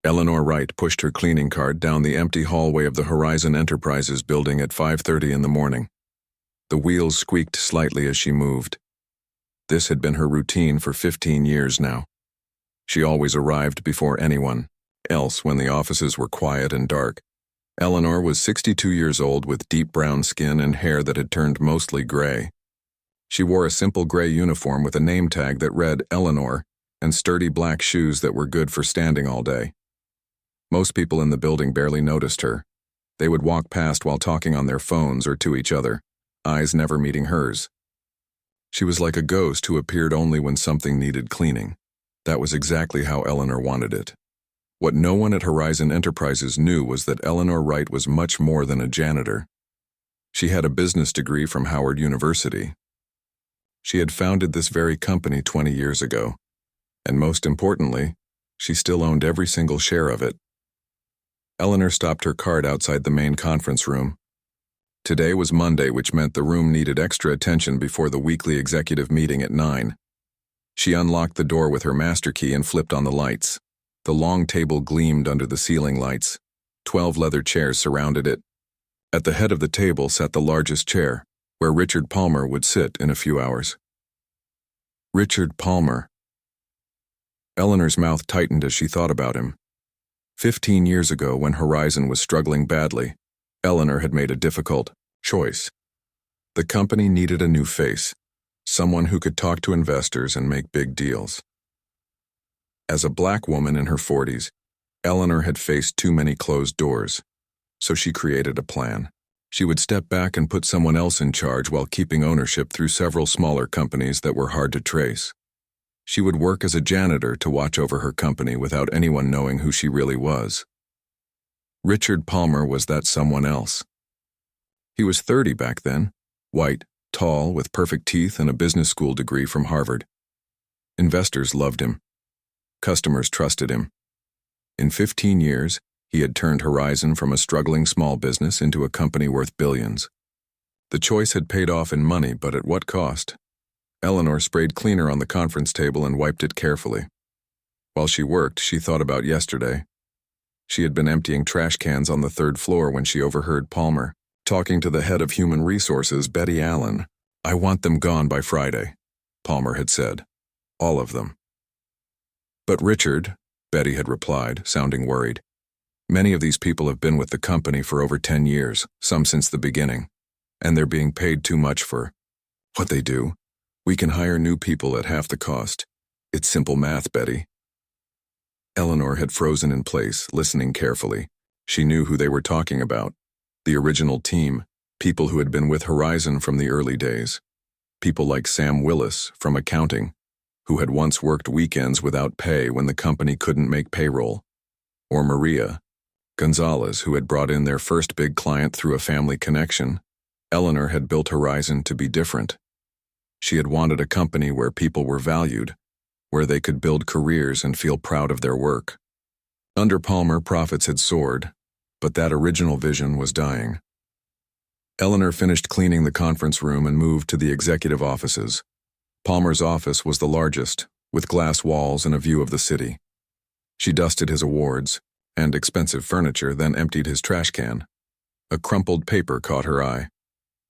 Eleanor Wright pushed her cleaning cart down the empty hallway of the Horizon Enterprises building at 5:30 in the morning. The wheels squeaked slightly as she moved. This had been her routine for 15 years now. She always arrived before anyone else when the offices were quiet and dark. Eleanor was 62 years old with deep brown skin and hair that had turned mostly gray. She wore a simple gray uniform with a name tag that read Eleanor and sturdy black shoes that were good for standing all day. Most people in the building barely noticed her. They would walk past while talking on their phones or to each other, eyes never meeting hers. She was like a ghost who appeared only when something needed cleaning. That was exactly how Eleanor wanted it. What no one at Horizon Enterprises knew was that Eleanor Wright was much more than a janitor. She had a business degree from Howard University. She had founded this very company 20 years ago, and most importantly, she still owned every single share of it. Eleanor stopped her cart outside the main conference room. Today was Monday, which meant the room needed extra attention before the weekly executive meeting at 9. She unlocked the door with her master key and flipped on the lights. The long table gleamed under the ceiling lights. 12 leather chairs surrounded it. At the head of the table sat the largest chair, where Richard Palmer would sit in a few hours. Richard Palmer. Eleanor's mouth tightened as she thought about him. 15 years ago, when Horizon was struggling badly, Eleanor had made a difficult choice. The company needed a new face, someone who could talk to investors and make big deals. As a black woman in her 40s, Eleanor had faced too many closed doors, so she created a plan. She would step back and put someone else in charge while keeping ownership through several smaller companies that were hard to trace. She would work as a janitor to watch over her company without anyone knowing who she really was. Richard Palmer was that someone else. He was 30 back then, white, tall, with perfect teeth and a business school degree from Harvard. Investors loved him. Customers trusted him. In 15 years, he had turned Horizon from a struggling small business into a company worth billions. The choice had paid off in money, but at what cost? Eleanor sprayed cleaner on the conference table and wiped it carefully. While she worked, she thought about yesterday. She had been emptying trash cans on the 3rd floor when she overheard Palmer talking to the head of human resources, Betty Allen. "I want them gone by Friday," Palmer had said. "All of them." "But Richard," Betty had replied, sounding worried. "Many of these people have been with the company for over 10 years, some since the beginning, and they're being paid too much for what they do. We can hire new people at half the cost. It's simple math, Betty." Eleanor had frozen in place, listening carefully. She knew who they were talking about. The original team, people who had been with Horizon from the early days. People like Sam Willis from accounting, who had once worked weekends without pay when the company couldn't make payroll. Or Maria Gonzalez, who had brought in their first big client through a family connection. Eleanor had built Horizon to be different. She had wanted a company where people were valued, where they could build careers and feel proud of their work. Under Palmer, profits had soared, but that original vision was dying. Eleanor finished cleaning the conference room and moved to the executive offices. Palmer's office was the largest, with glass walls and a view of the city. She dusted his awards and expensive furniture, then emptied his trash can. A crumpled paper caught her eye.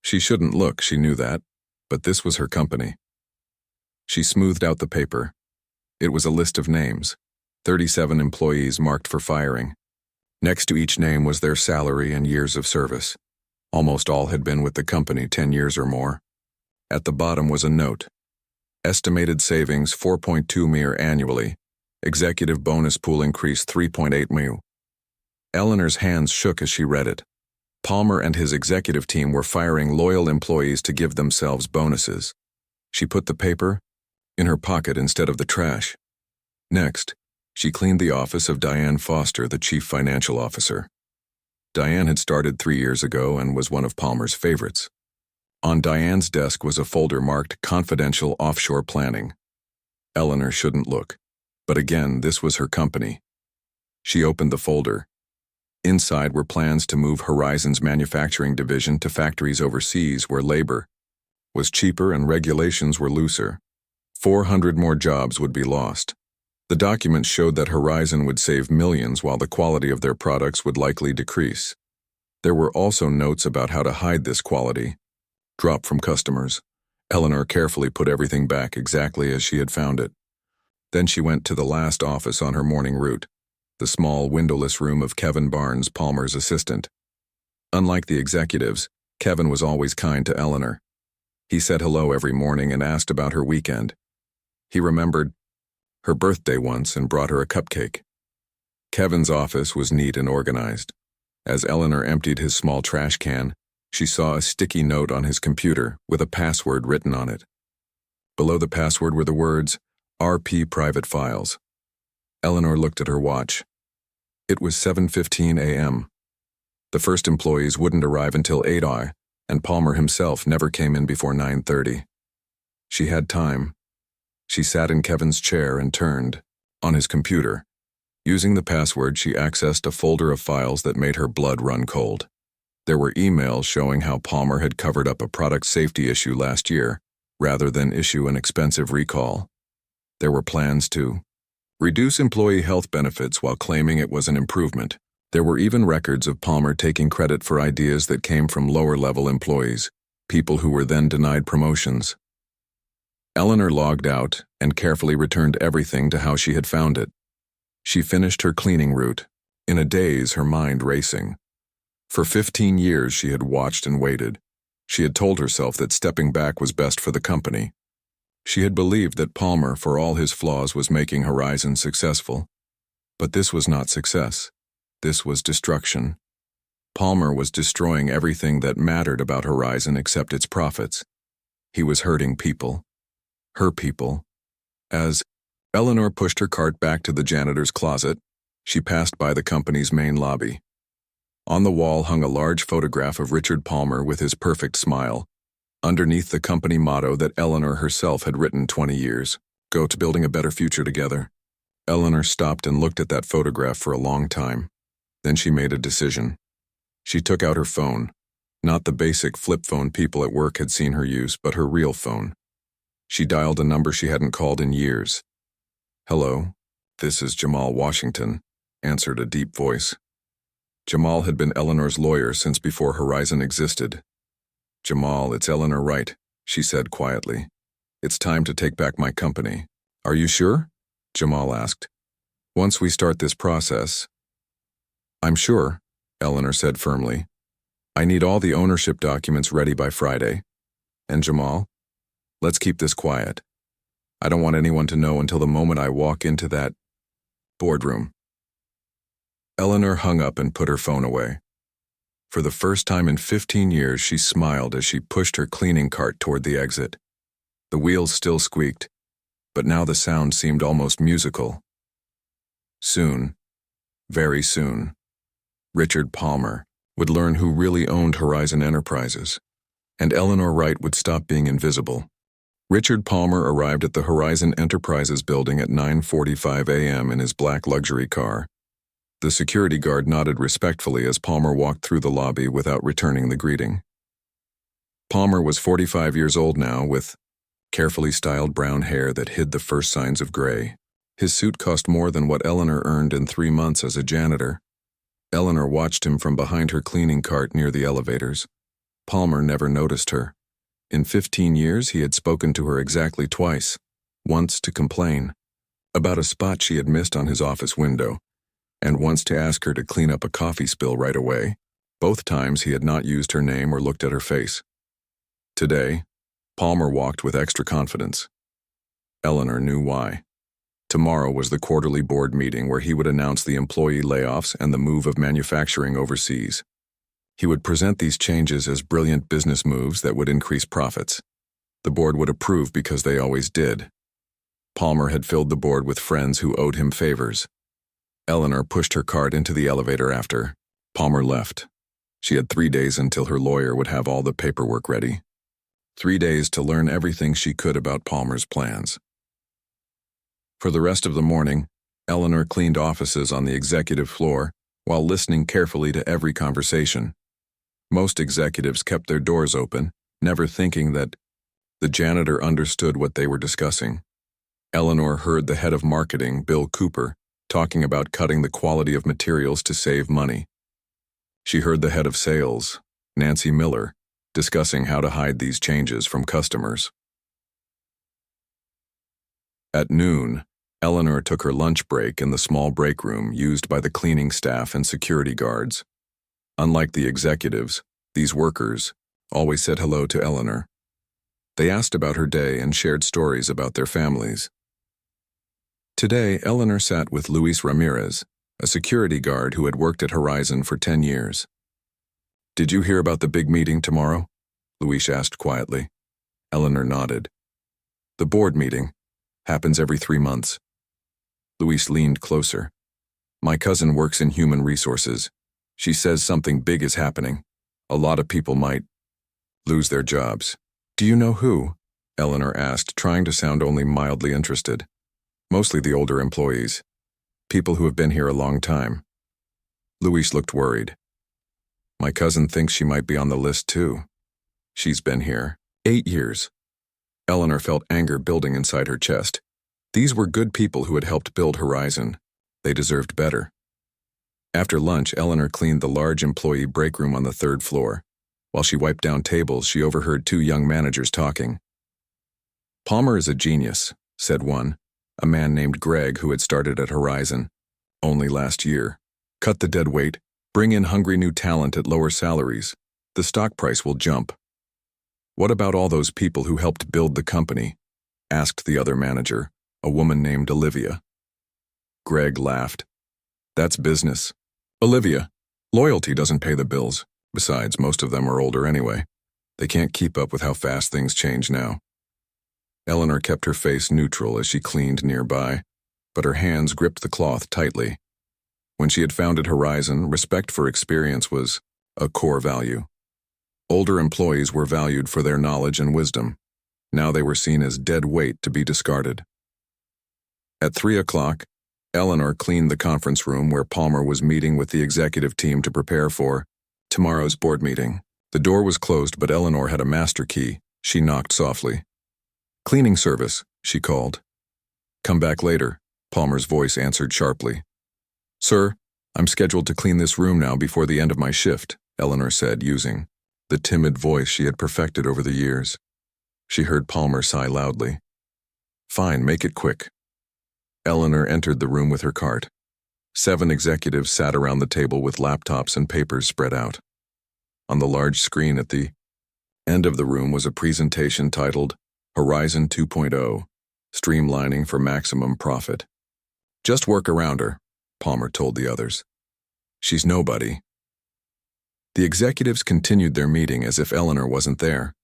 She shouldn't look, she knew that, but this was her company. She smoothed out the paper. It was a list of names, 37 employees marked for firing. Next to each name was their salary and years of service. Almost all had been with the company 10 years or more. At the bottom was a note. Estimated savings 4.2 million annually. Executive bonus pool increase 3.8 million. Eleanor's hands shook as she read it. Palmer and his executive team were firing loyal employees to give themselves bonuses. She put the paper in her pocket instead of the trash. Next, she cleaned the office of Diane Foster, the chief financial officer. Diane had started 3 years ago and was one of Palmer's favorites. On Diane's desk was a folder marked Confidential Offshore Planning. Eleanor shouldn't look, but again, this was her company. She opened the folder. Inside were plans to move Horizon's manufacturing division to factories overseas where labor was cheaper and regulations were looser. 400 more jobs would be lost. The documents showed that Horizon would save millions while the quality of their products would likely decrease. There were also notes about how to hide this quality. Drop from customers. Eleanor carefully put everything back exactly as she had found it. Then she went to the last office on her morning route, the small, windowless room of Kevin Barnes, Palmer's assistant. Unlike the executives, Kevin was always kind to Eleanor. He said hello every morning and asked about her weekend. He remembered her birthday once and brought her a cupcake. Kevin's office was neat and organized. As Eleanor emptied his small trash can, she saw a sticky note on his computer with a password written on it. Below the password were the words, RP Private Files. Eleanor looked at her watch. It was 7:15 a.m. The first employees wouldn't arrive until 8 a.m., and Palmer himself never came in before 9:30. She had time. She sat in Kevin's chair and turned on his computer. Using the password, she accessed a folder of files that made her blood run cold. There were emails showing how Palmer had covered up a product safety issue last year, rather than issue an expensive recall. There were plans to reduce employee health benefits while claiming it was an improvement. There were even records of Palmer taking credit for ideas that came from lower-level employees, people who were then denied promotions. Eleanor logged out and carefully returned everything to how she had found it. She finished her cleaning route, in a daze, her mind racing. For 15 years she had watched and waited. She had told herself that stepping back was best for the company. She had believed that Palmer, for all his flaws, was making Horizon successful. But this was not success. This was destruction. Palmer was destroying everything that mattered about Horizon except its profits. He was hurting people. Her people. As Eleanor pushed her cart back to the janitor's closet, she passed by the company's main lobby. On the wall hung a large photograph of Richard Palmer with his perfect smile, underneath the company motto that Eleanor herself had written 20 years, "Go to building a better future together." Eleanor stopped and looked at that photograph for a long time. Then she made a decision. She took out her phone, not the basic flip phone people at work had seen her use, but her real phone. She dialed a number she hadn't called in years. "Hello, this is Jamal Washington," answered a deep voice. Jamal had been Eleanor's lawyer since before Horizon existed. "Jamal, it's Eleanor Wright," she said quietly. "It's time to take back my company." "Are you sure?" Jamal asked. "Once we start this process." "I'm sure," Eleanor said firmly. "I need all the ownership documents ready by Friday. And Jamal, let's keep this quiet. I don't want anyone to know until the moment I walk into that boardroom." Eleanor hung up and put her phone away. For the first time in 15 years, she smiled as she pushed her cleaning cart toward the exit. The wheels still squeaked, but now the sound seemed almost musical. Soon, very soon, Richard Palmer would learn who really owned Horizon Enterprises, and Eleanor Wright would stop being invisible. Richard Palmer arrived at the Horizon Enterprises building at 9:45 a.m. in his black luxury car. The security guard nodded respectfully as Palmer walked through the lobby without returning the greeting. Palmer was 45 years old now, with carefully styled brown hair that hid the first signs of gray. His suit cost more than what Eleanor earned in 3 months as a janitor. Eleanor watched him from behind her cleaning cart near the elevators. Palmer never noticed her. In 15 years, he had spoken to her exactly twice, once to complain about a spot she had missed on his office window, and once to ask her to clean up a coffee spill right away. Both times he had not used her name or looked at her face. Today, Palmer walked with extra confidence. Eleanor knew why. Tomorrow was the quarterly board meeting where he would announce the employee layoffs and the move of manufacturing overseas. He would present these changes as brilliant business moves that would increase profits. The board would approve because they always did. Palmer had filled the board with friends who owed him favors. Eleanor pushed her cart into the elevator after Palmer left. She had 3 days until her lawyer would have all the paperwork ready. 3 days to learn everything she could about Palmer's plans. For the rest of the morning, Eleanor cleaned offices on the executive floor while listening carefully to every conversation. Most executives kept their doors open, never thinking that the janitor understood what they were discussing. Eleanor heard the head of marketing, Bill Cooper, talking about cutting the quality of materials to save money. She heard the head of sales, Nancy Miller, discussing how to hide these changes from customers. At noon, Eleanor took her lunch break in the small break room used by the cleaning staff and security guards. Unlike the executives, these workers always said hello to Eleanor. They asked about her day and shared stories about their families. Today, Eleanor sat with Luis Ramirez, a security guard who had worked at Horizon for 10 years. "Did you hear about the big meeting tomorrow?" Luis asked quietly. Eleanor nodded. "The board meeting happens every 3 months." Luis leaned closer. "My cousin works in human resources. She says something big is happening. A lot of people might lose their jobs." "Do you know who?" Eleanor asked, trying to sound only mildly interested. "Mostly the older employees. People who have been here a long time." Luis looked worried. "My cousin thinks she might be on the list too. She's been here 8 years. Eleanor felt anger building inside her chest. These were good people who had helped build Horizon. They deserved better. After lunch, Eleanor cleaned the large employee break room on the 3rd floor. While she wiped down tables, she overheard 2 young managers talking. "Palmer is a genius," said one, a man named Greg who had started at Horizon only last year. "Cut the dead weight, bring in hungry new talent at lower salaries. The stock price will jump." "What about all those people who helped build the company?" asked the other manager, a woman named Olivia. Greg laughed. "That's business. Olivia, loyalty doesn't pay the bills. Besides, most of them are older anyway. They can't keep up with how fast things change now." Eleanor kept her face neutral as she cleaned nearby, but her hands gripped the cloth tightly. When she had founded Horizon, respect for experience was a core value. Older employees were valued for their knowledge and wisdom. Now they were seen as dead weight to be discarded. At 3 o'clock, Eleanor cleaned the conference room where Palmer was meeting with the executive team to prepare for tomorrow's board meeting. The door was closed, but Eleanor had a master key. She knocked softly. "Cleaning service," she called. "Come back later," Palmer's voice answered sharply. "Sir, I'm scheduled to clean this room now before the end of my shift," Eleanor said, using the timid voice she had perfected over the years. She heard Palmer sigh loudly. "Fine, make it quick." Eleanor entered the room with her cart. 7 executives sat around the table with laptops and papers spread out. On the large screen at the end of the room was a presentation titled Horizon 2.0, Streamlining for Maximum Profit. "Just work around her," Palmer told the others. "She's nobody." The executives continued their meeting as if Eleanor wasn't there.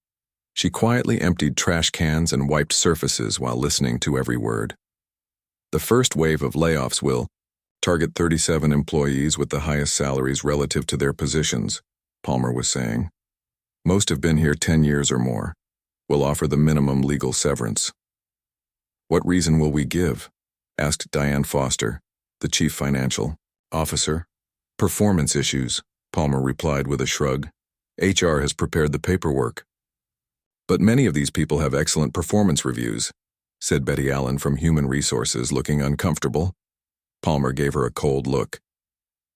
She quietly emptied trash cans and wiped surfaces while listening to every word. "The first wave of layoffs will target 37 employees with the highest salaries relative to their positions," Palmer was saying. "Most have been here 10 years or more. We'll offer the minimum legal severance." "What reason will we give?" asked Diane Foster, the chief financial officer. "Performance issues," Palmer replied with a shrug. "HR has prepared the paperwork." "But many of these people have excellent performance reviews," said Betty Allen from Human Resources, looking uncomfortable. Palmer gave her a cold look.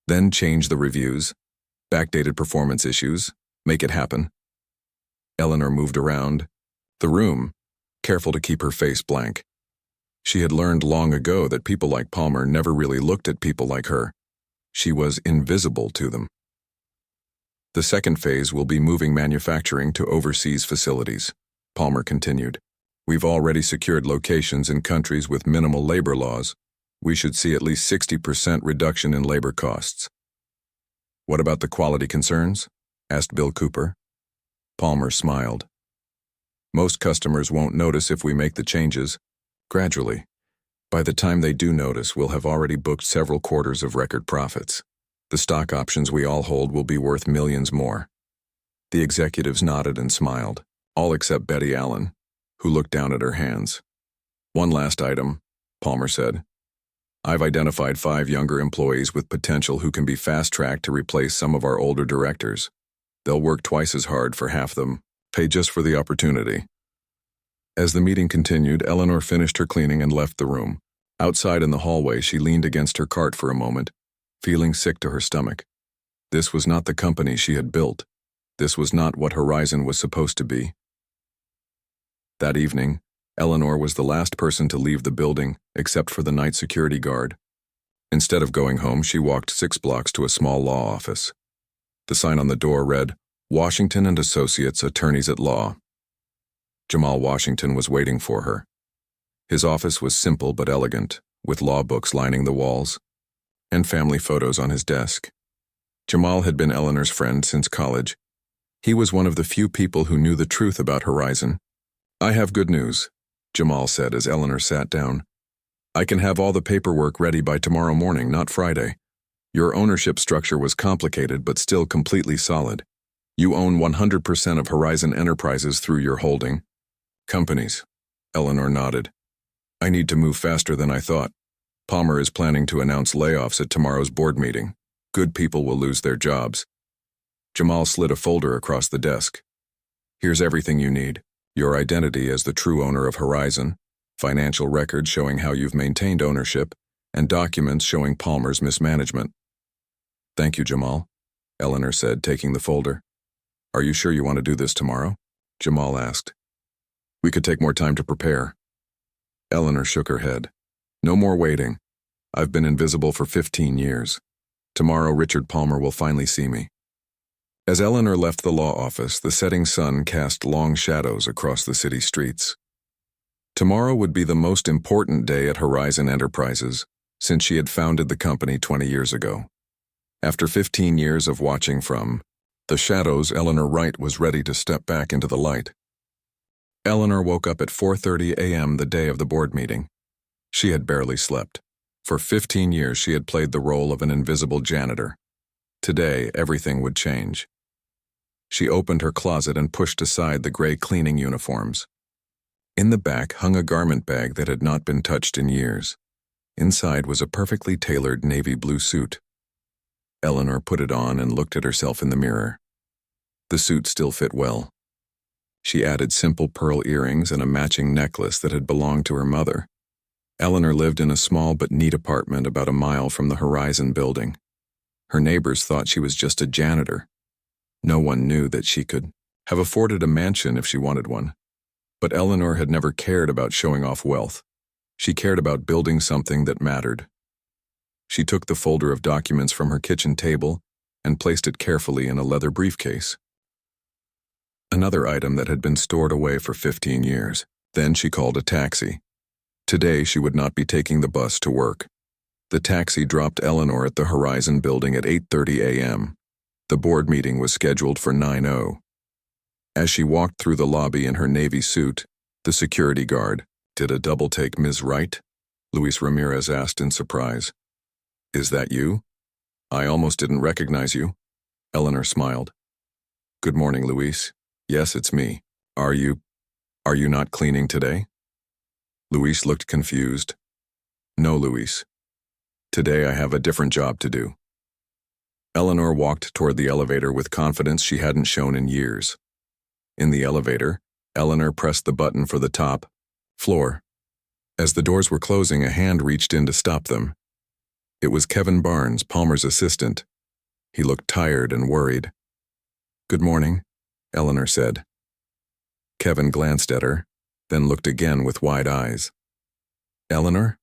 "Then change the reviews. Backdated performance issues. Make it happen." Eleanor moved around the room, careful to keep her face blank. She had learned long ago that people like Palmer never really looked at people like her. She was invisible to them. "The second phase will be moving manufacturing to overseas facilities," Palmer continued. "We've already secured locations in countries with minimal labor laws. We should see at least 60% reduction in labor costs." "What about the quality concerns?" asked Bill Cooper. Palmer smiled. "Most customers won't notice if we make the changes. Gradually. By the time they do notice, we'll have already booked several quarters of record profits. The stock options we all hold will be worth millions more." The executives nodded and smiled, all except Betty Allen, who looked down at her hands. "One last item," Palmer said. "I've identified 5 younger employees with potential who can be fast-tracked to replace some of our older directors. They'll work twice as hard for half them, pay just for the opportunity." As the meeting continued, Eleanor finished her cleaning and left the room. Outside in the hallway, she leaned against her cart for a moment, feeling sick to her stomach. This was not the company she had built. This was not what Horizon was supposed to be. That evening, Eleanor was the last person to leave the building, except for the night security guard. Instead of going home, she walked 6 blocks to a small law office. The sign on the door read, "Washington and Associates, Attorneys at Law." Jamal Washington was waiting for her. His office was simple but elegant, with law books lining the walls, and family photos on his desk. Jamal had been Eleanor's friend since college. He was one of the few people who knew the truth about Horizon. "I have good news," Jamal said as Eleanor sat down. "I can have all the paperwork ready by tomorrow morning, not Friday. Your ownership structure was complicated but still completely solid. You own 100% of Horizon Enterprises through your holding companies." Eleanor nodded. "I need to move faster than I thought. Palmer is planning to announce layoffs at tomorrow's board meeting. Good people will lose their jobs." Jamal slid a folder across the desk. "Here's everything you need. Your identity as the true owner of Horizon, financial records showing how you've maintained ownership, and documents showing Palmer's mismanagement." "Thank you, Jamal," Eleanor said, taking the folder. "Are you sure you want to do this tomorrow?" Jamal asked. "We could take more time to prepare." Eleanor shook her head. "No more waiting. I've been invisible for 15 years. Tomorrow Richard Palmer will finally see me." As Eleanor left the law office, the setting sun cast long shadows across the city streets. Tomorrow would be the most important day at Horizon Enterprises, since she had founded the company 20 years ago. After 15 years of watching from the shadows, Eleanor Wright was ready to step back into the light. Eleanor woke up at 4:30 a.m. the day of the board meeting. She had barely slept. For 15 years she had played the role of an invisible janitor. Today, everything would change. She opened her closet and pushed aside the gray cleaning uniforms. In the back hung a garment bag that had not been touched in years. Inside was a perfectly tailored navy blue suit. Eleanor put it on and looked at herself in the mirror. The suit still fit well. She added simple pearl earrings and a matching necklace that had belonged to her mother. Eleanor lived in a small but neat apartment about a mile from the Horizon building. Her neighbors thought she was just a janitor. No one knew that she could have afforded a mansion if she wanted one. But Eleanor had never cared about showing off wealth. She cared about building something that mattered. She took the folder of documents from her kitchen table and placed it carefully in a leather briefcase. Another item that had been stored away for 15 years. Then she called a taxi. Today she would not be taking the bus to work. The taxi dropped Eleanor at the Horizon building at 8:30 a.m. The board meeting was scheduled for 9:00. As she walked through the lobby in her navy suit, the security guard, "Did a double take, Ms. Wright?" Luis Ramirez asked in surprise. "Is that you? I almost didn't recognize you." Eleanor smiled. "Good morning, Luis. Yes, it's me. Are you not cleaning today?" Luis looked confused. "No, Luis. Today I have a different job to do." Eleanor walked toward the elevator with confidence she hadn't shown in years. In the elevator, Eleanor pressed the button for the top floor. As the doors were closing, a hand reached in to stop them. It was Kevin Barnes, Palmer's assistant. He looked tired and worried. "Good morning," Eleanor said. Kevin glanced at her, then looked again with wide eyes. "Eleanor?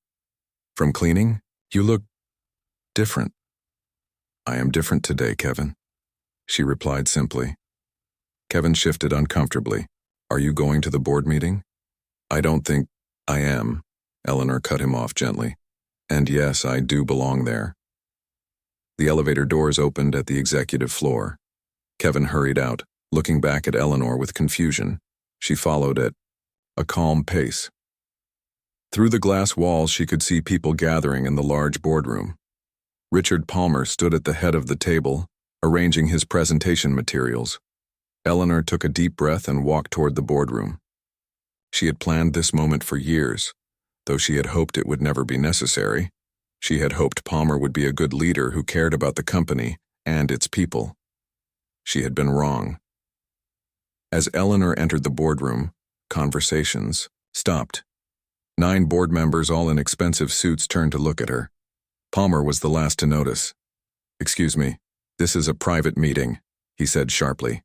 From cleaning? You look different." "I am different today, Kevin," she replied simply. Kevin shifted uncomfortably. "Are you going to the board meeting?" "I don't think I am," Eleanor cut him off gently. "And yes, I do belong there." The elevator doors opened at the executive floor. Kevin hurried out, looking back at Eleanor with confusion. She followed at a calm pace. Through the glass walls she could see people gathering in the large boardroom. Richard Palmer stood at the head of the table, arranging his presentation materials. Eleanor took a deep breath and walked toward the boardroom. She had planned this moment for years. Though she had hoped it would never be necessary, she had hoped Palmer would be a good leader who cared about the company and its people. She had been wrong. As Eleanor entered the boardroom, Conversations stopped. 9 board members, all in expensive suits, turned to look at her. Palmer was the last to notice. "Excuse me, this is a private meeting," he said sharply.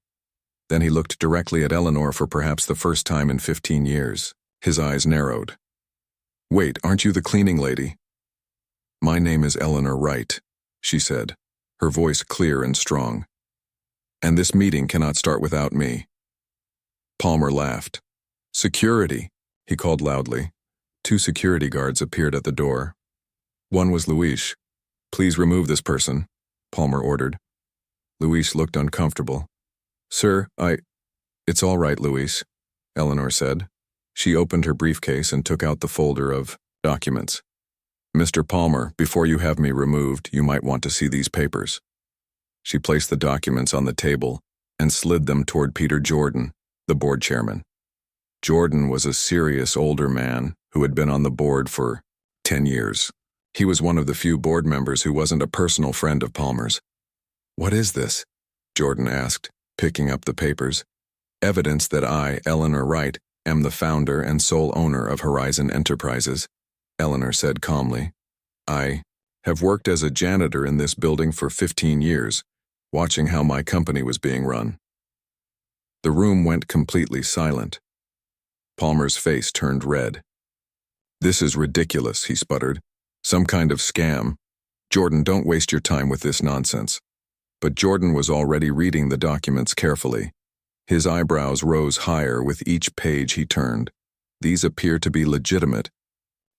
Then he looked directly at Eleanor for perhaps the first time in 15 years. His eyes narrowed. "Wait, aren't you the cleaning lady?" "My name is Eleanor Wright," she said, her voice clear and strong. "And this meeting cannot start without me." Palmer laughed. "Security," he called loudly. 2 security guards appeared at the door. One was Luis. "Please remove this person," Palmer ordered. Luis looked uncomfortable. "Sir, It's all right, Luis," Eleanor said. She opened her briefcase and took out the folder of documents. "Mr. Palmer, before you have me removed, you might want to see these papers." She placed the documents on the table and slid them toward Peter Jordan, the board chairman. Jordan was a serious older man who had been on the board for 10 years. He was one of the few board members who wasn't a personal friend of Palmer's. "What is this?" Jordan asked, picking up the papers. "Evidence that I, Eleanor Wright, am the founder and sole owner of Horizon Enterprises," Eleanor said calmly. "I have worked as a janitor in this building for 15 years, watching how my company was being run." The room went completely silent. Palmer's face turned red. "This is ridiculous," he sputtered. "Some kind of scam. Jordan, don't waste your time with this nonsense." But Jordan was already reading the documents carefully. His eyebrows rose higher with each page he turned. "These appear to be legitimate,"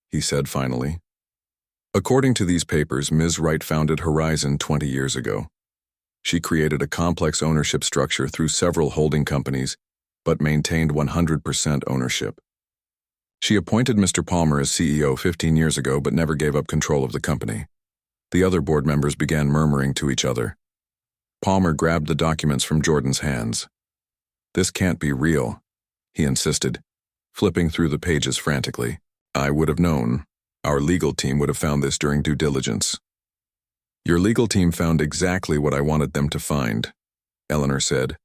he said finally. "According to these papers, Ms. Wright founded Horizon 20 years ago. She created a complex ownership structure through several holding companies, but maintained 100% ownership. She appointed Mr. Palmer as CEO 15 years ago, but never gave up control of the company." The other board members began murmuring to each other. Palmer grabbed the documents from Jordan's hands. "This can't be real," he insisted, flipping through the pages frantically. "I would have known. Our legal team would have found this during due diligence." "Your legal team found exactly what I wanted them to find," Eleanor said.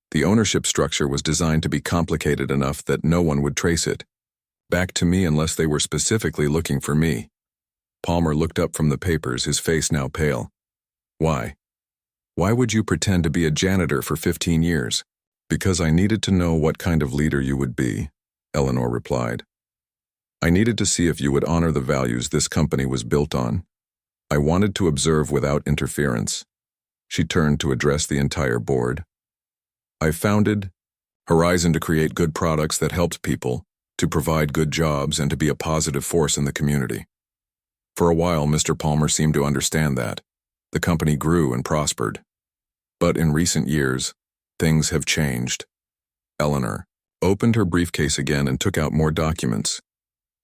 "The ownership structure was designed to be complicated enough that no one would trace it back to me unless they were specifically looking for me." Palmer looked up from the papers, his face now pale. "Why? Why would you pretend to be a janitor for 15 years? "Because I needed to know what kind of leader you would be," Eleanor replied. "I needed to see if you would honor the values this company was built on. I wanted to observe without interference." She turned to address the entire board. "I founded Horizon to create good products that helped people, to provide good jobs, and to be a positive force in the community. For a while, Mr. Palmer seemed to understand that. The company grew and prospered. But in recent years, things have changed." Eleanor opened her briefcase again and took out more documents,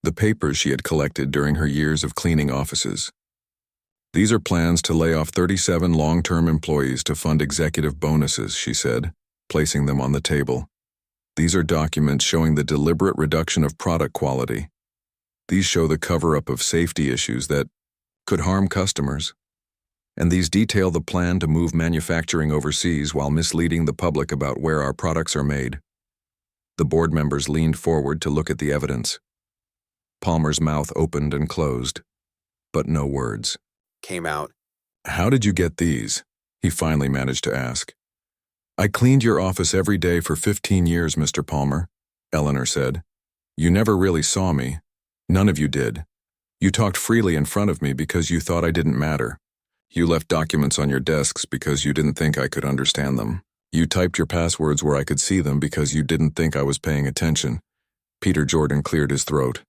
the papers she had collected during her years of cleaning offices. "These are plans to lay off 37 long-term employees to fund executive bonuses," she said, placing them on the table. "These are documents showing the deliberate reduction of product quality. These show the cover-up of safety issues that could harm customers. And these detail the plan to move manufacturing overseas while misleading the public about where our products are made." The board members leaned forward to look at the evidence. Palmer's mouth opened and closed, but no words came out. "How did you get these?" he finally managed to ask. "I cleaned your office every day for 15 years, Mr. Palmer," Eleanor said. "You never really saw me. None of you did. You talked freely in front of me because you thought I didn't matter. You left documents on your desks because you didn't think I could understand them. You typed your passwords where I could see them because you didn't think I was paying attention." Peter Jordan cleared his throat.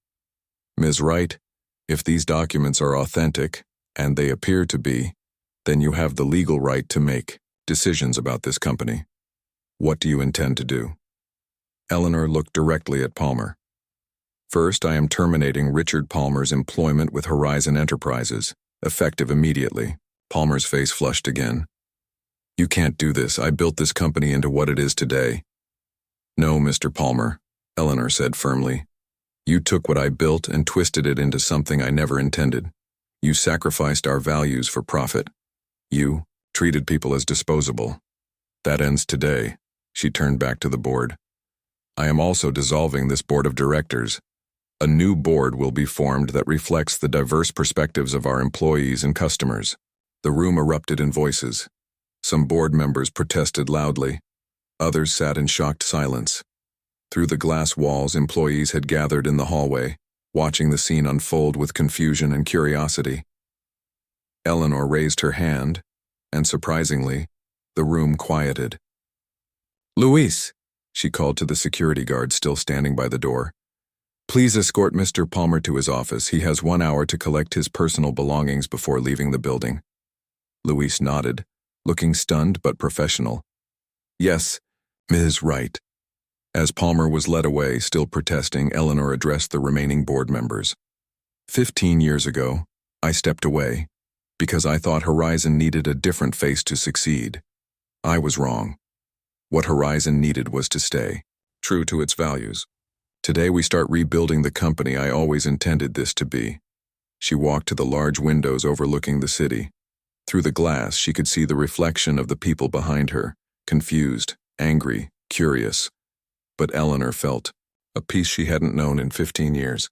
"Ms. Wright, if these documents are authentic, and they appear to be, then you have the legal right to make decisions about this company. What do you intend to do?" Eleanor looked directly at Palmer. "First, I am terminating Richard Palmer's employment with Horizon Enterprises, effective immediately." Palmer's face flushed again. "You can't do this. I built this company into what it is today." "No, Mr. Palmer," Eleanor said firmly. "You took what I built and twisted it into something I never intended. You sacrificed our values for profit. You treated people as disposable. That ends today." She turned back to the board. I am also dissolving this board of directors. A new board will be formed that reflects the diverse perspectives of our employees and customers. The room erupted in voices. Some board members protested loudly. Others sat in shocked silence. Through the glass walls, employees had gathered in the hallway, watching the scene unfold with confusion and curiosity. Eleanor raised her hand, and surprisingly, the room quieted. "Luis," she called to the security guard still standing by the door. "Please escort Mr. Palmer to his office. He has 1 hour to collect his personal belongings before leaving the building." Luis nodded, looking stunned but professional. "Yes, Ms. Wright." As Palmer was led away, still protesting, Eleanor addressed the remaining board members. 15 years ago, I stepped away because I thought Horizon needed a different face to succeed. I was wrong. What Horizon needed was to stay, true to its values. Today we start rebuilding the company I always intended this to be. She walked to the large windows overlooking the city. Through the glass, she could see the reflection of the people behind her, confused, angry, curious. But Eleanor felt a peace she hadn't known in 15 years.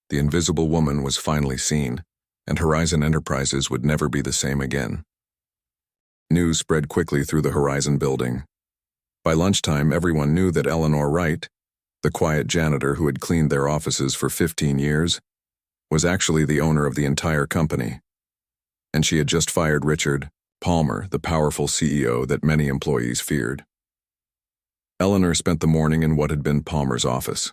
The invisible woman was finally seen, and Horizon Enterprises would never be the same again. News spread quickly through the Horizon building. By lunchtime, everyone knew that Eleanor Wright, the quiet janitor who had cleaned their offices for 15 years, was actually the owner of the entire company. And she had just fired Richard Palmer, the powerful CEO that many employees feared. Eleanor spent the morning in what had been Palmer's office.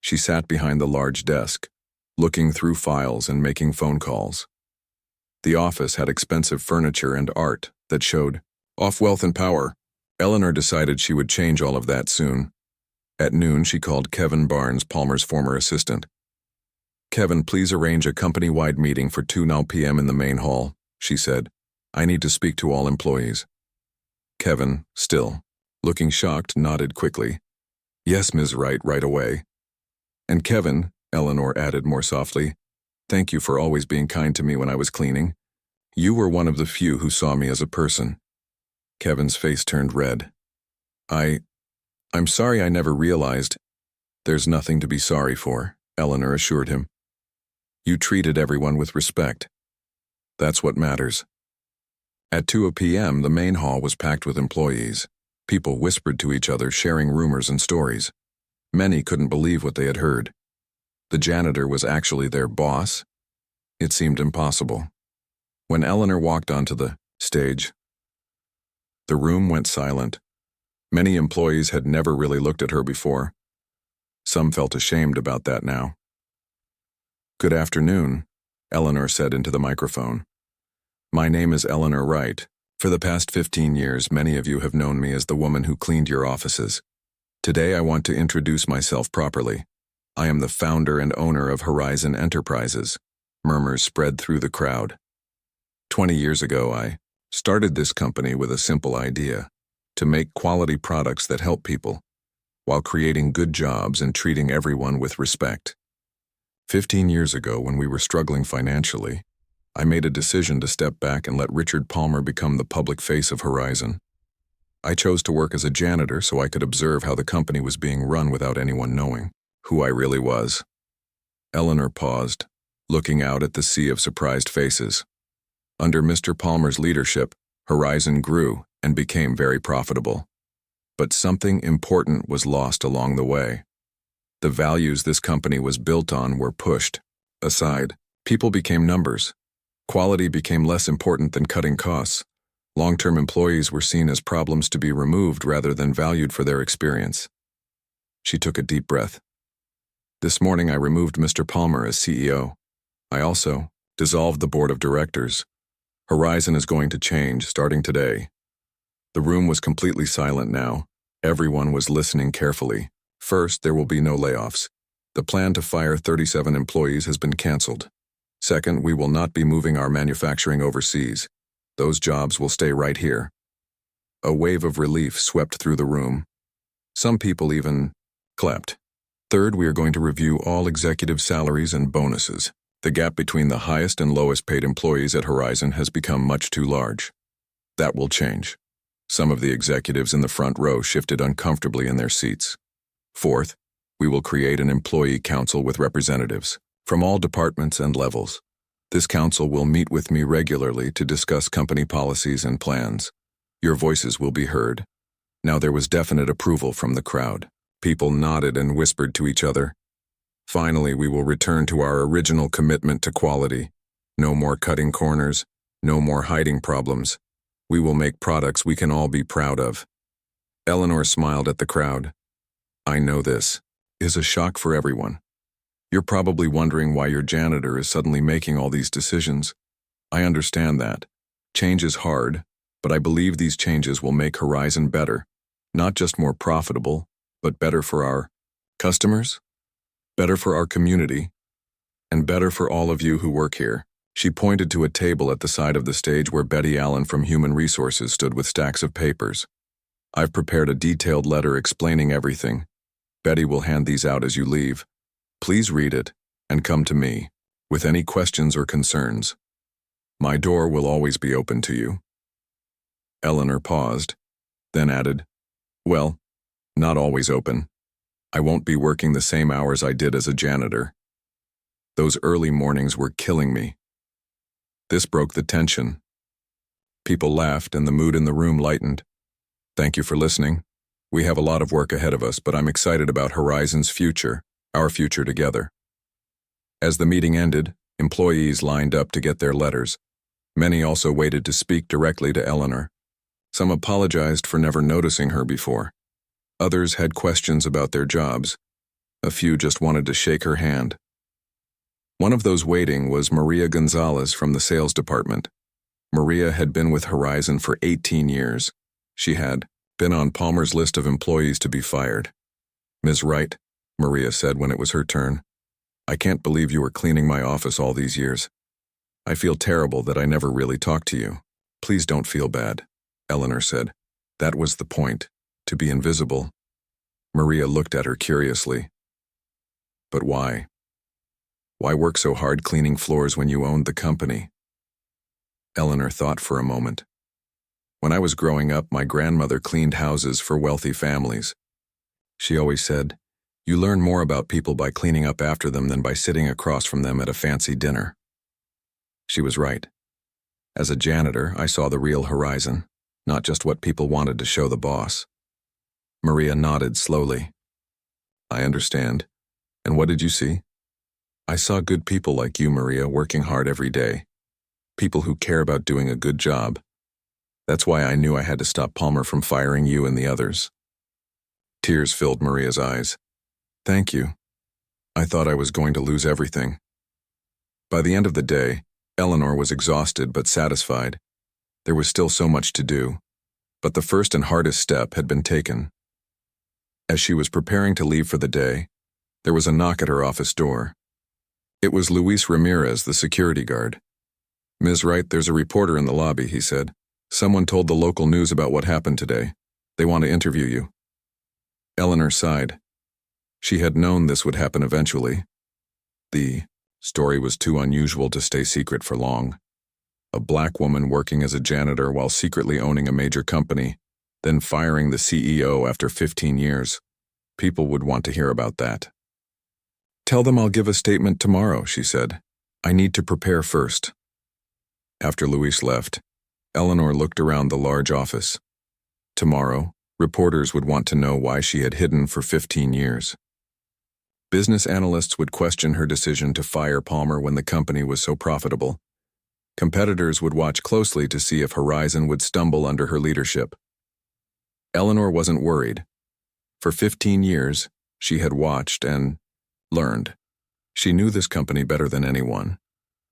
She sat behind the large desk, looking through files and making phone calls. The office had expensive furniture and art that showed off wealth and power. Eleanor decided she would change all of that soon. At noon, she called Kevin Barnes, Palmer's former assistant. "Kevin, please arrange a company-wide meeting for 2 p.m. in the main hall," she said. "I need to speak to all employees." Kevin, still looking shocked, nodded quickly. "Yes, Ms. Wright, right away." "And Kevin," Eleanor added more softly, "thank you for always being kind to me when I was cleaning. You were one of the few who saw me as a person." Kevin's face turned red. I'm sorry I never realized." "There's nothing to be sorry for," Eleanor assured him. "You treated everyone with respect. That's what matters." At 2 p.m., the main hall was packed with employees. People whispered to each other, sharing rumors and stories. Many couldn't believe what they had heard. The janitor was actually their boss? It seemed impossible. When Eleanor walked onto the stage, the room went silent. Many employees had never really looked at her before. Some felt ashamed about that now. "Good afternoon," Eleanor said into the microphone. "My name is Eleanor Wright. For the past 15 years, many of you have known me as the woman who cleaned your offices. Today I want to introduce myself properly. I am the founder and owner of Horizon Enterprises." Murmurs spread through the crowd. 20 years ago, I started this company with a simple idea: to make quality products that help people, while creating good jobs and treating everyone with respect. 15 years ago, when we were struggling financially, I made a decision to step back and let Richard Palmer become the public face of Horizon. I chose to work as a janitor so I could observe how the company was being run without anyone knowing who I really was. Eleanor paused, looking out at the sea of surprised faces. Under Mr. Palmer's leadership, Horizon grew and became very profitable. But something important was lost along the way. The values this company was built on were pushed aside. People became numbers. Quality became less important than cutting costs. Long-term employees were seen as problems to be removed rather than valued for their experience. She took a deep breath. "This morning I removed Mr. Palmer as CEO. I also dissolved the board of directors. Horizon is going to change starting today." The room was completely silent now. Everyone was listening carefully. First, there will be no layoffs. The plan to fire 37 employees has been canceled. Second, we will not be moving our manufacturing overseas. Those jobs will stay right here. A wave of relief swept through the room. Some people even clapped. Third, we are going to review all executive salaries and bonuses. The gap between the highest and lowest paid employees at Horizon has become much too large. That will change. Some of the executives in the front row shifted uncomfortably in their seats. Fourth, we will create an employee council with representatives from all departments and levels. This council will meet with me regularly to discuss company policies and plans. Your voices will be heard. Now there was definite approval from the crowd. People nodded and whispered to each other. Finally, we will return to our original commitment to quality. No more cutting corners, no more hiding problems. We will make products we can all be proud of. Eleanor smiled at the crowd. I know this is a shock for everyone. You're probably wondering why your janitor is suddenly making all these decisions. I understand that. Change is hard, but I believe these changes will make Horizon better. Not just more profitable, but better for our customers, better for our community, and better for all of you who work here. She pointed to a table at the side of the stage where Betty Allen from Human Resources stood with stacks of papers. I've prepared a detailed letter explaining everything. Betty will hand these out as you leave. Please read it and come to me with any questions or concerns. My door will always be open to you. Eleanor paused, then added, well, not always open. I won't be working the same hours I did as a janitor. Those early mornings were killing me. This broke the tension. People laughed and the mood in the room lightened. Thank you for listening. We have a lot of work ahead of us, but I'm excited about Horizon's future, our future together. As the meeting ended, employees lined up to get their letters. Many also waited to speak directly to Eleanor. Some apologized for never noticing her before. Others had questions about their jobs. A few just wanted to shake her hand. One of those waiting was Maria Gonzalez from the sales department. Maria had been with Horizon for 18 years. She had been on Palmer's list of employees to be fired. Ms. Wright, Maria said when it was her turn, I can't believe you were cleaning my office all these years. I feel terrible that I never really talked to you. Please don't feel bad, Eleanor said. That was the point, to be invisible. Maria looked at her curiously. But why? Why work so hard cleaning floors when you owned the company? Eleanor thought for a moment. When I was growing up, my grandmother cleaned houses for wealthy families. She always said, you learn more about people by cleaning up after them than by sitting across from them at a fancy dinner. She was right. As a janitor, I saw the real Horizon, not just what people wanted to show the boss. Maria nodded slowly. I understand. And what did you see? I saw good people like you, Maria, working hard every day. People who care about doing a good job. That's why I knew I had to stop Palmer from firing you and the others. Tears filled Maria's eyes. Thank you. I thought I was going to lose everything. By the end of the day, Eleanor was exhausted but satisfied. There was still so much to do, but the first and hardest step had been taken. As she was preparing to leave for the day, there was a knock at her office door. It was Luis Ramirez, the security guard. Ms. Wright, there's a reporter in the lobby, he said. Someone told the local news about what happened today. They want to interview you. Eleanor sighed. She had known this would happen eventually. The story was too unusual to stay secret for long. A black woman working as a janitor while secretly owning a major company, then firing the CEO after 15 years. People would want to hear about that. Tell them I'll give a statement tomorrow, she said. I need to prepare first. After Luis left, Eleanor looked around the large office. Tomorrow, reporters would want to know why she had hidden for 15 years. Business analysts would question her decision to fire Palmer when the company was so profitable. Competitors would watch closely to see if Horizon would stumble under her leadership. Eleanor wasn't worried. For 15 years, she had watched and learned. She knew this company better than anyone.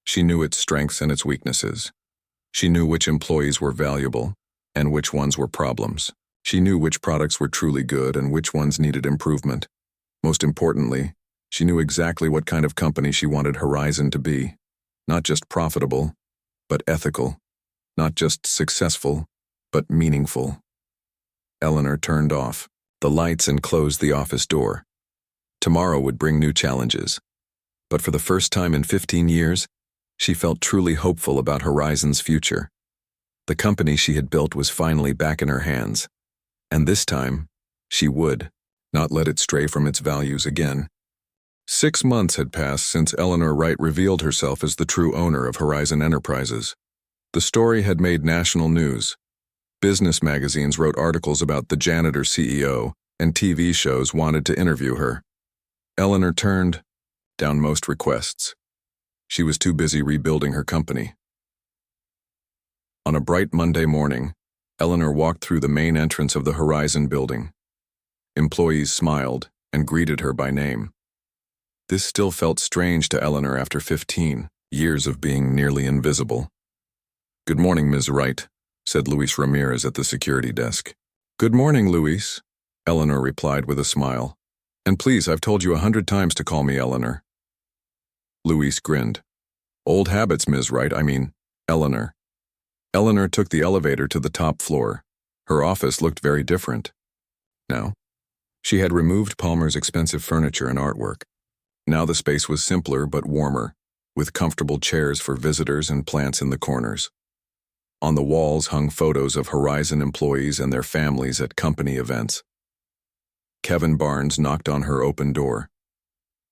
She knew its strengths and its weaknesses. She knew which employees were valuable and which ones were problems. She knew which products were truly good and which ones needed improvement. Most importantly, she knew exactly what kind of company she wanted Horizon to be. Not just profitable, but ethical. Not just successful, but meaningful. Eleanor turned off the lights and closed the office door. Tomorrow would bring new challenges. But for the first time in 15 years, she felt truly hopeful about Horizon's future. The company she had built was finally back in her hands. And this time, she would not let it stray from its values again. 6 months had passed since Eleanor Wright revealed herself as the true owner of Horizon Enterprises. The story had made national news. Business magazines wrote articles about the Janitor CEO, and TV shows wanted to interview her. Eleanor turned down most requests. She was too busy rebuilding her company. On a bright Monday morning, Eleanor walked through the main entrance of the Horizon building. Employees smiled and greeted her by name. This still felt strange to Eleanor after 15 years of being nearly invisible. "Good morning, Ms. Wright," said Luis Ramirez at the security desk. "Good morning, Luis," Eleanor replied with a smile. "And please, I've told you 100 times to call me Eleanor." Luis grinned. "Old habits, Ms. Wright, Eleanor." Eleanor took the elevator to the top floor. Her office looked very different now. She had removed Palmer's expensive furniture and artwork. Now the space was simpler but warmer, with comfortable chairs for visitors and plants in the corners. On the walls hung photos of Horizon employees and their families at company events. Kevin Barnes knocked on her open door.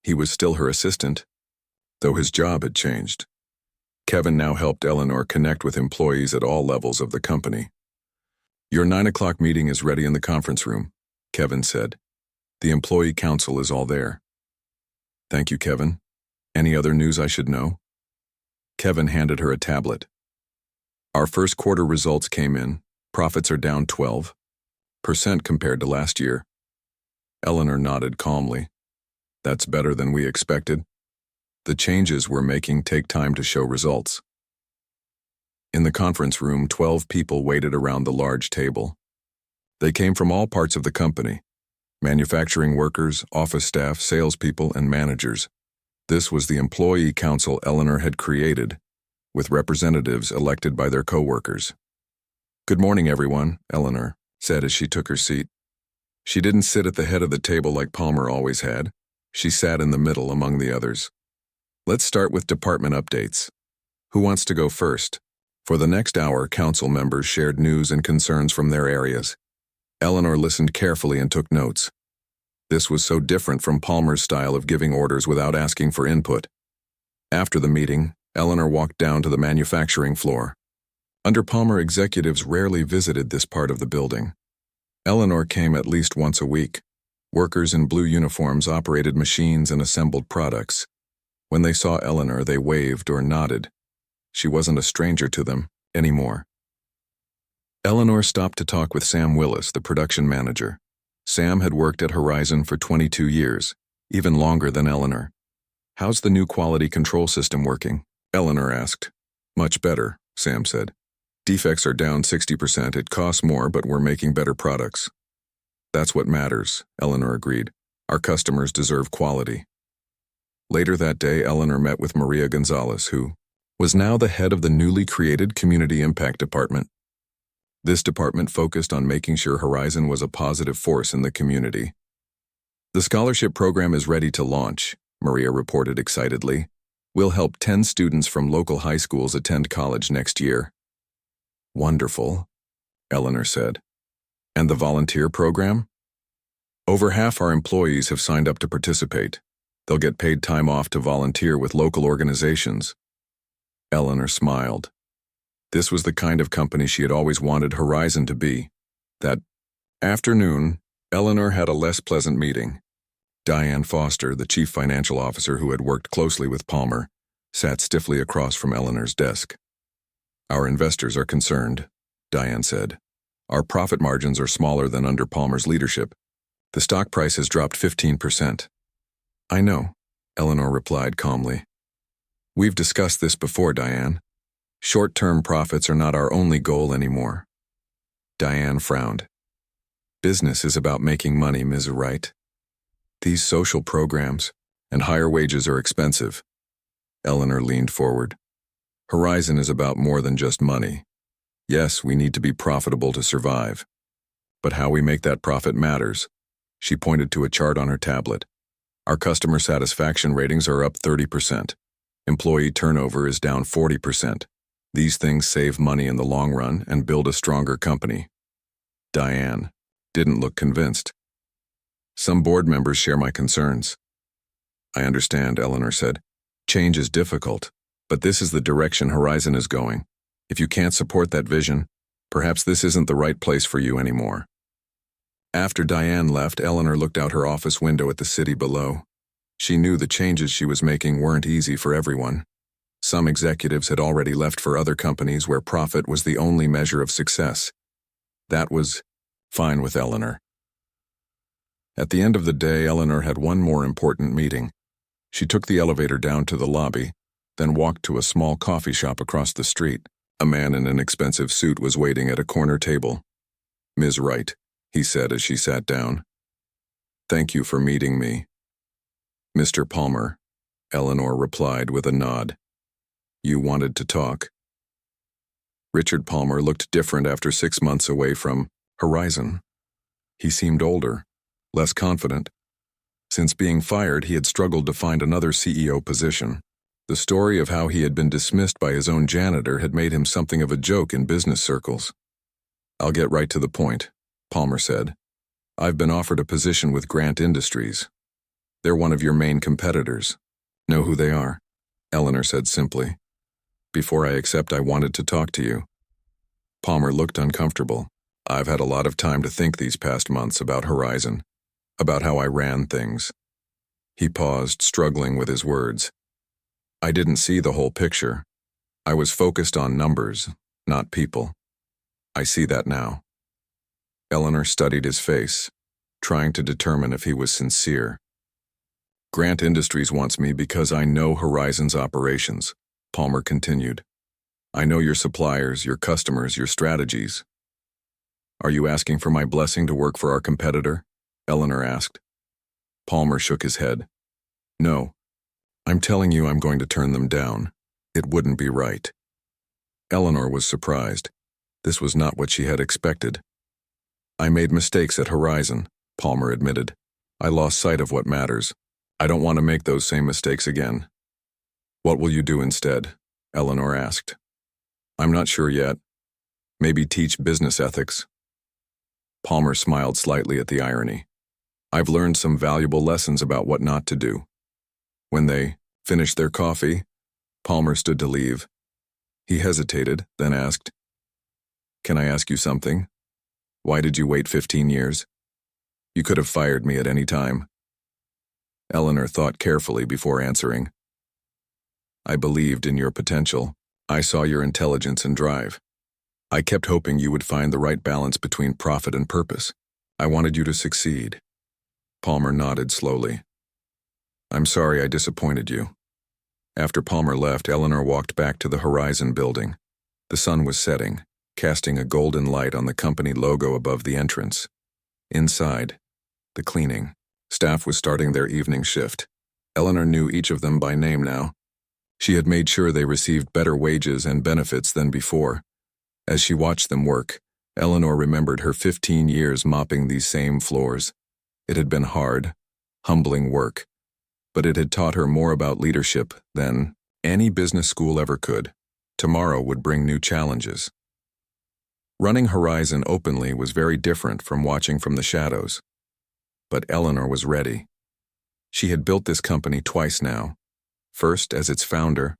He was still her assistant, though his job had changed. Kevin now helped Eleanor connect with employees at all levels of the company. "Your 9 o'clock meeting is ready in the conference room," Kevin said. "The employee council is all there." "Thank you, Kevin. Any other news I should know?" Kevin handed her a tablet. "Our first quarter results came in. Profits are down 12% compared to last year." Eleanor nodded calmly. "That's better than we expected. The changes we're making take time to show results." In the conference room, 12 people waited around the large table. They came from all parts of the company: manufacturing workers, office staff, salespeople, and managers. This was the employee council Eleanor had created, with representatives elected by their co-workers. "Good morning, everyone," Eleanor said as she took her seat. She didn't sit at the head of the table like Palmer always had. She sat in the middle among the others. "Let's start with department updates. Who wants to go first?" For the next hour, council members shared news and concerns from their areas. Eleanor listened carefully and took notes. This was so different from Palmer's style of giving orders without asking for input. After the meeting, Eleanor walked down to the manufacturing floor. Under Palmer, executives rarely visited this part of the building. Eleanor came at least once a week. Workers in blue uniforms operated machines and assembled products. When they saw Eleanor, they waved or nodded. She wasn't a stranger to them anymore. Eleanor stopped to talk with Sam Willis, the production manager. Sam had worked at Horizon for 22 years, even longer than Eleanor. "How's the new quality control system working?" Eleanor asked. "Much better," Sam said. "Defects are down 60%. It costs more, but we're making better products." "That's what matters," Eleanor agreed. "Our customers deserve quality." Later that day, Eleanor met with Maria Gonzalez, who was now the head of the newly created Community Impact Department. This department focused on making sure Horizon was a positive force in the community. "The scholarship program is ready to launch," Maria reported excitedly. "We'll help 10 students from local high schools attend college next year." "Wonderful," Eleanor said. "And the volunteer program?" "Over half our employees have signed up to participate. They'll get paid time off to volunteer with local organizations." Eleanor smiled. This was the kind of company she had always wanted Horizon to be. That afternoon, Eleanor had a less pleasant meeting. Diane Foster, the chief financial officer who had worked closely with Palmer, sat stiffly across from Eleanor's desk. "Our investors are concerned," Diane said. "Our profit margins are smaller than under Palmer's leadership. The stock price has dropped 15%. "I know," Eleanor replied calmly. "We've discussed this before, Diane. Short-term profits are not our only goal anymore." Diane frowned. "Business is about making money, Ms. Wright. These social programs and higher wages are expensive." Eleanor leaned forward. "Horizon is about more than just money. Yes, we need to be profitable to survive. But how we make that profit matters." She pointed to a chart on her tablet. "Our customer satisfaction ratings are up 30%. Employee turnover is down 40%. These things save money in the long run and build a stronger company." Diane didn't look convinced. Some board members share my concerns. I understand, Eleanor said. Change is difficult, but this is the direction Horizon is going. If you can't support that vision, perhaps this isn't the right place for you anymore. After Diane left, Eleanor looked out her office window at the city below. She knew the changes she was making weren't easy for everyone. Some executives had already left for other companies where profit was the only measure of success. That was fine with Eleanor. At the end of the day, Eleanor had one more important meeting. She took the elevator down to the lobby, then walked to a small coffee shop across the street. A man in an expensive suit was waiting at a corner table. "Ms. Wright," he said as she sat down. "Thank you for meeting me." "Mr. Palmer," Eleanor replied with a nod. "You wanted to talk?" Richard Palmer looked different after 6 months away from Horizon. He seemed older, less confident. Since being fired, he had struggled to find another CEO position. The story of how he had been dismissed by his own janitor had made him something of a joke in business circles. "I'll get right to the point," Palmer said. "I've been offered a position with Grant Industries. They're one of your main competitors." "Know who they are?" Eleanor said simply. "Before I accept, I wanted to talk to you." Palmer looked uncomfortable. "I've had a lot of time to think these past months about Horizon, about how I ran things." He paused, struggling with his words. "I didn't see the whole picture. I was focused on numbers, not people. I see that now." Eleanor studied his face, trying to determine if he was sincere. "Grant Industries wants me because I know Horizon's operations," Palmer continued. "I know your suppliers, your customers, your strategies." "Are you asking for my blessing to work for our competitor?" Eleanor asked. Palmer shook his head. "No. I'm telling you I'm going to turn them down. It wouldn't be right." Eleanor was surprised. This was not what she had expected. "I made mistakes at Horizon," Palmer admitted. "I lost sight of what matters. I don't want to make those same mistakes again." "What will you do instead?" Eleanor asked. "I'm not sure yet. Maybe teach business ethics." Palmer smiled slightly at the irony. "I've learned some valuable lessons about what not to do." When they finished their coffee, Palmer stood to leave. He hesitated, then asked, "Can I ask you something? Why did you wait 15 years? You could have fired me at any time." Eleanor thought carefully before answering. "I believed in your potential. I saw your intelligence and drive. I kept hoping you would find the right balance between profit and purpose. I wanted you to succeed." Palmer nodded slowly. "I'm sorry I disappointed you." After Palmer left, Eleanor walked back to the Horizon building. The sun was setting, casting a golden light on the company logo above the entrance. Inside, the cleaning staff was starting their evening shift. Eleanor knew each of them by name now. She had made sure they received better wages and benefits than before. As she watched them work, Eleanor remembered her 15 years mopping these same floors. It had been hard, humbling work, but it had taught her more about leadership than any business school ever could. Tomorrow would bring new challenges. Running Horizon openly was very different from watching from the shadows. But Eleanor was ready. She had built this company twice now, first as its founder,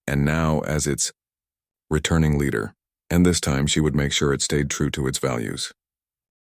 and now as its returning leader. And this time she would make sure it stayed true to its values.